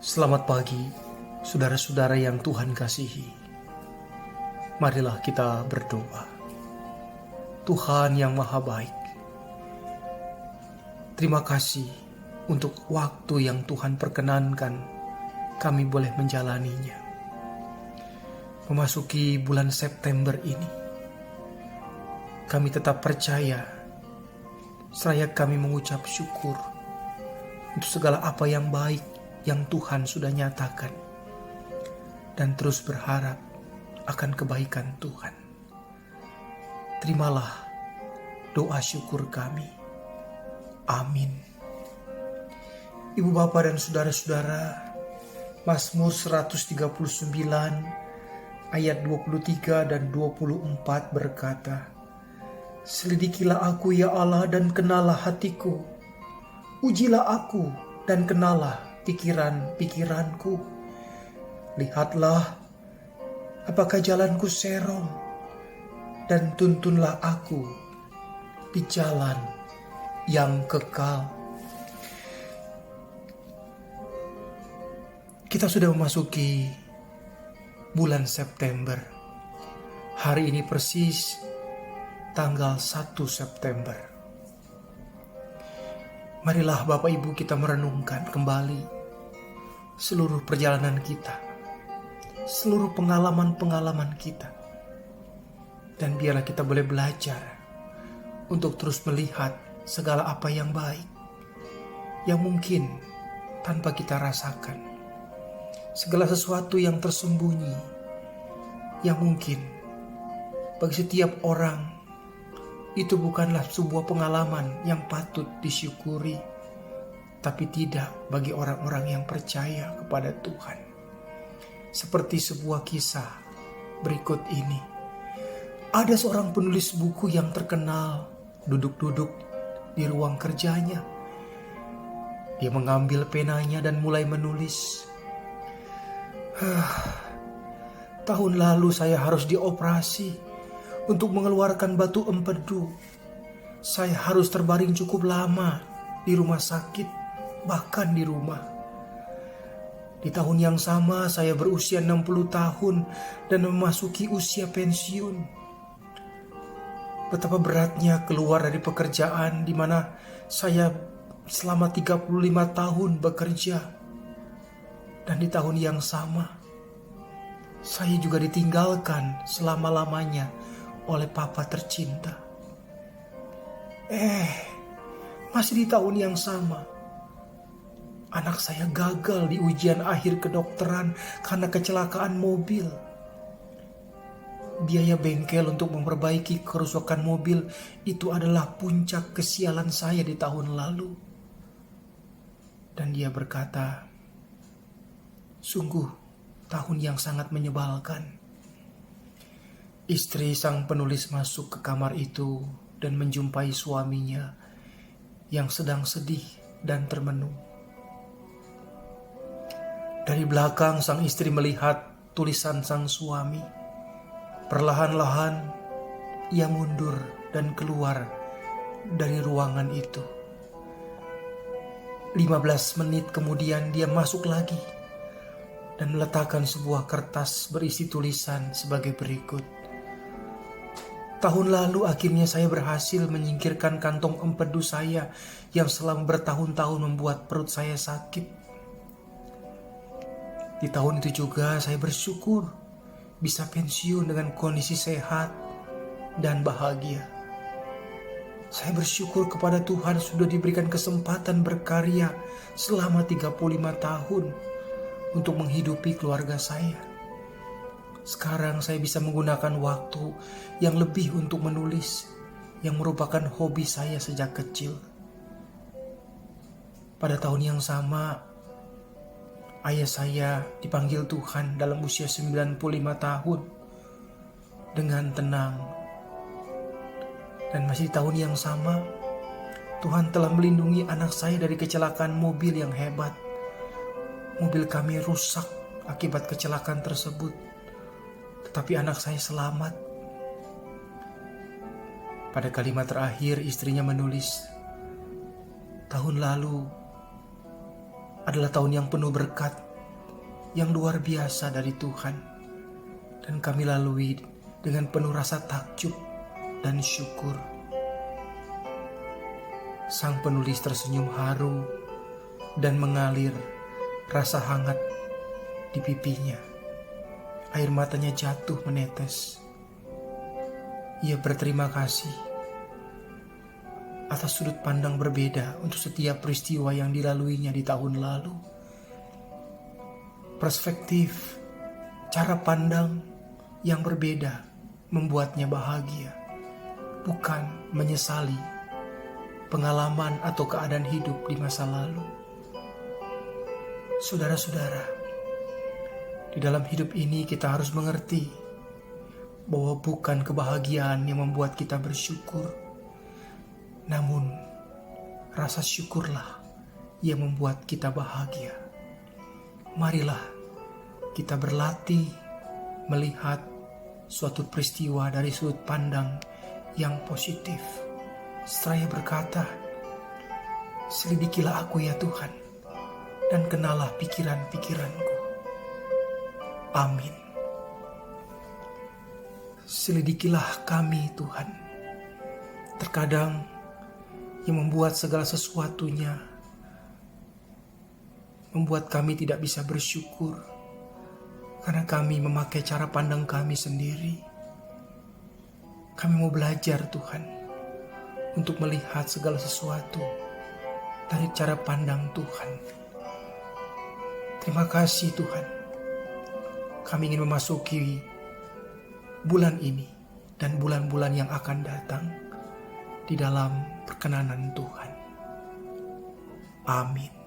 Selamat pagi, saudara-saudara yang Tuhan kasihi. Marilah kita berdoa. Tuhan yang Maha Baik, terima kasih untuk waktu yang Tuhan perkenankan kami boleh menjalaninya. Memasuki bulan September ini, kami tetap percaya, seraya kami mengucap syukur untuk segala apa yang baik yang Tuhan sudah nyatakan, dan terus berharap akan kebaikan Tuhan. Terimalah doa syukur kami. Amin. Ibu bapa dan saudara-saudara, Mazmur 139 ayat 23 dan 24 berkata, "Selidikilah aku ya Allah dan kenalah hatiku. Ujilah aku dan kenalah pikiran-pikiranku. Lihatlah apakah jalanku serong, dan tuntunlah aku di jalan yang kekal." Kita sudah memasuki bulan September. Hari ini persis tanggal 1 September. Marilah Bapak Ibu kita merenungkan kembali seluruh perjalanan kita, seluruh pengalaman-pengalaman kita. Dan biarlah kita boleh belajar untuk terus melihat segala apa yang baik, yang mungkin tanpa kita rasakan. Segala sesuatu yang tersembunyi, yang mungkin bagi setiap orang itu bukanlah sebuah pengalaman yang patut disyukuri, tapi tidak bagi orang-orang yang percaya kepada Tuhan. Seperti sebuah kisah berikut ini. Ada seorang penulis buku yang terkenal duduk-duduk di ruang kerjanya. Dia mengambil penanya dan mulai menulis. Tahun lalu saya harus dioperasi untuk mengeluarkan batu empedu. Saya harus terbaring cukup lama di rumah sakit, bahkan di rumah. Di tahun yang sama saya berusia 60 tahun dan memasuki usia pensiun. Betapa beratnya keluar dari pekerjaan di mana saya selama 35 tahun bekerja. Dan di tahun yang sama saya juga ditinggalkan selama-lamanya oleh papa tercinta. Masih di tahun yang sama, anak saya gagal di ujian akhir kedokteran karena kecelakaan mobil. Biaya bengkel untuk memperbaiki kerusakan mobil itu adalah puncak kesialan saya di tahun lalu. Dan dia berkata, "Sungguh tahun yang sangat menyebalkan." Istri sang penulis masuk ke kamar itu dan menjumpai suaminya yang sedang sedih dan termenung. Dari belakang sang istri melihat tulisan sang suami. Perlahan-lahan ia mundur dan keluar dari ruangan itu. 15 menit kemudian dia masuk lagi dan meletakkan sebuah kertas berisi tulisan sebagai berikut. "Tahun lalu akhirnya saya berhasil menyingkirkan kantong empedu saya yang selama bertahun-tahun membuat perut saya sakit. Di tahun itu juga saya bersyukur bisa pensiun dengan kondisi sehat dan bahagia. Saya bersyukur kepada Tuhan sudah diberikan kesempatan berkarya selama 35 tahun untuk menghidupi keluarga saya. Sekarang saya bisa menggunakan waktu yang lebih untuk menulis, yang merupakan hobi saya sejak kecil." Pada tahun yang sama, ayah saya dipanggil Tuhan dalam usia 95 tahun dengan tenang. Dan masih di tahun yang sama, Tuhan telah melindungi anak saya dari kecelakaan mobil yang hebat. Mobil kami rusak akibat kecelakaan tersebut, tetapi anak saya selamat. Pada kalimat terakhir istrinya menulis, "Tahun lalu adalah tahun yang penuh berkat yang luar biasa dari Tuhan, dan kami lalui dengan penuh rasa takjub dan syukur. Sang penulis tersenyum haru dan mengalir rasa hangat di pipinya. Air matanya jatuh menetes. Ia berterima kasih atas sudut pandang berbeda untuk setiap peristiwa yang dilaluinya di tahun lalu. Perspektif, cara pandang yang berbeda membuatnya bahagia, bukan menyesali pengalaman atau keadaan hidup di masa lalu. Saudara-saudara, di dalam hidup ini kita harus mengerti bahwa bukan kebahagiaan yang membuat kita bersyukur, namun rasa syukurlah yang membuat kita bahagia. Marilah kita berlatih melihat suatu peristiwa dari sudut pandang yang positif. Seraya berkata, "Selidikilah aku ya Tuhan, dan kenalah pikiran-pikiranku." Amin. Selidikilah kami Tuhan. Terkadang yang membuat segala sesuatunya membuat kami tidak bisa bersyukur, karena kami memakai cara pandang kami sendiri. Kami mau belajar Tuhan untuk melihat segala sesuatu dari cara pandang Tuhan. Terima kasih Tuhan. Kami ingin memasuki bulan ini dan bulan-bulan yang akan datang di dalam perkenanan Tuhan. Amin.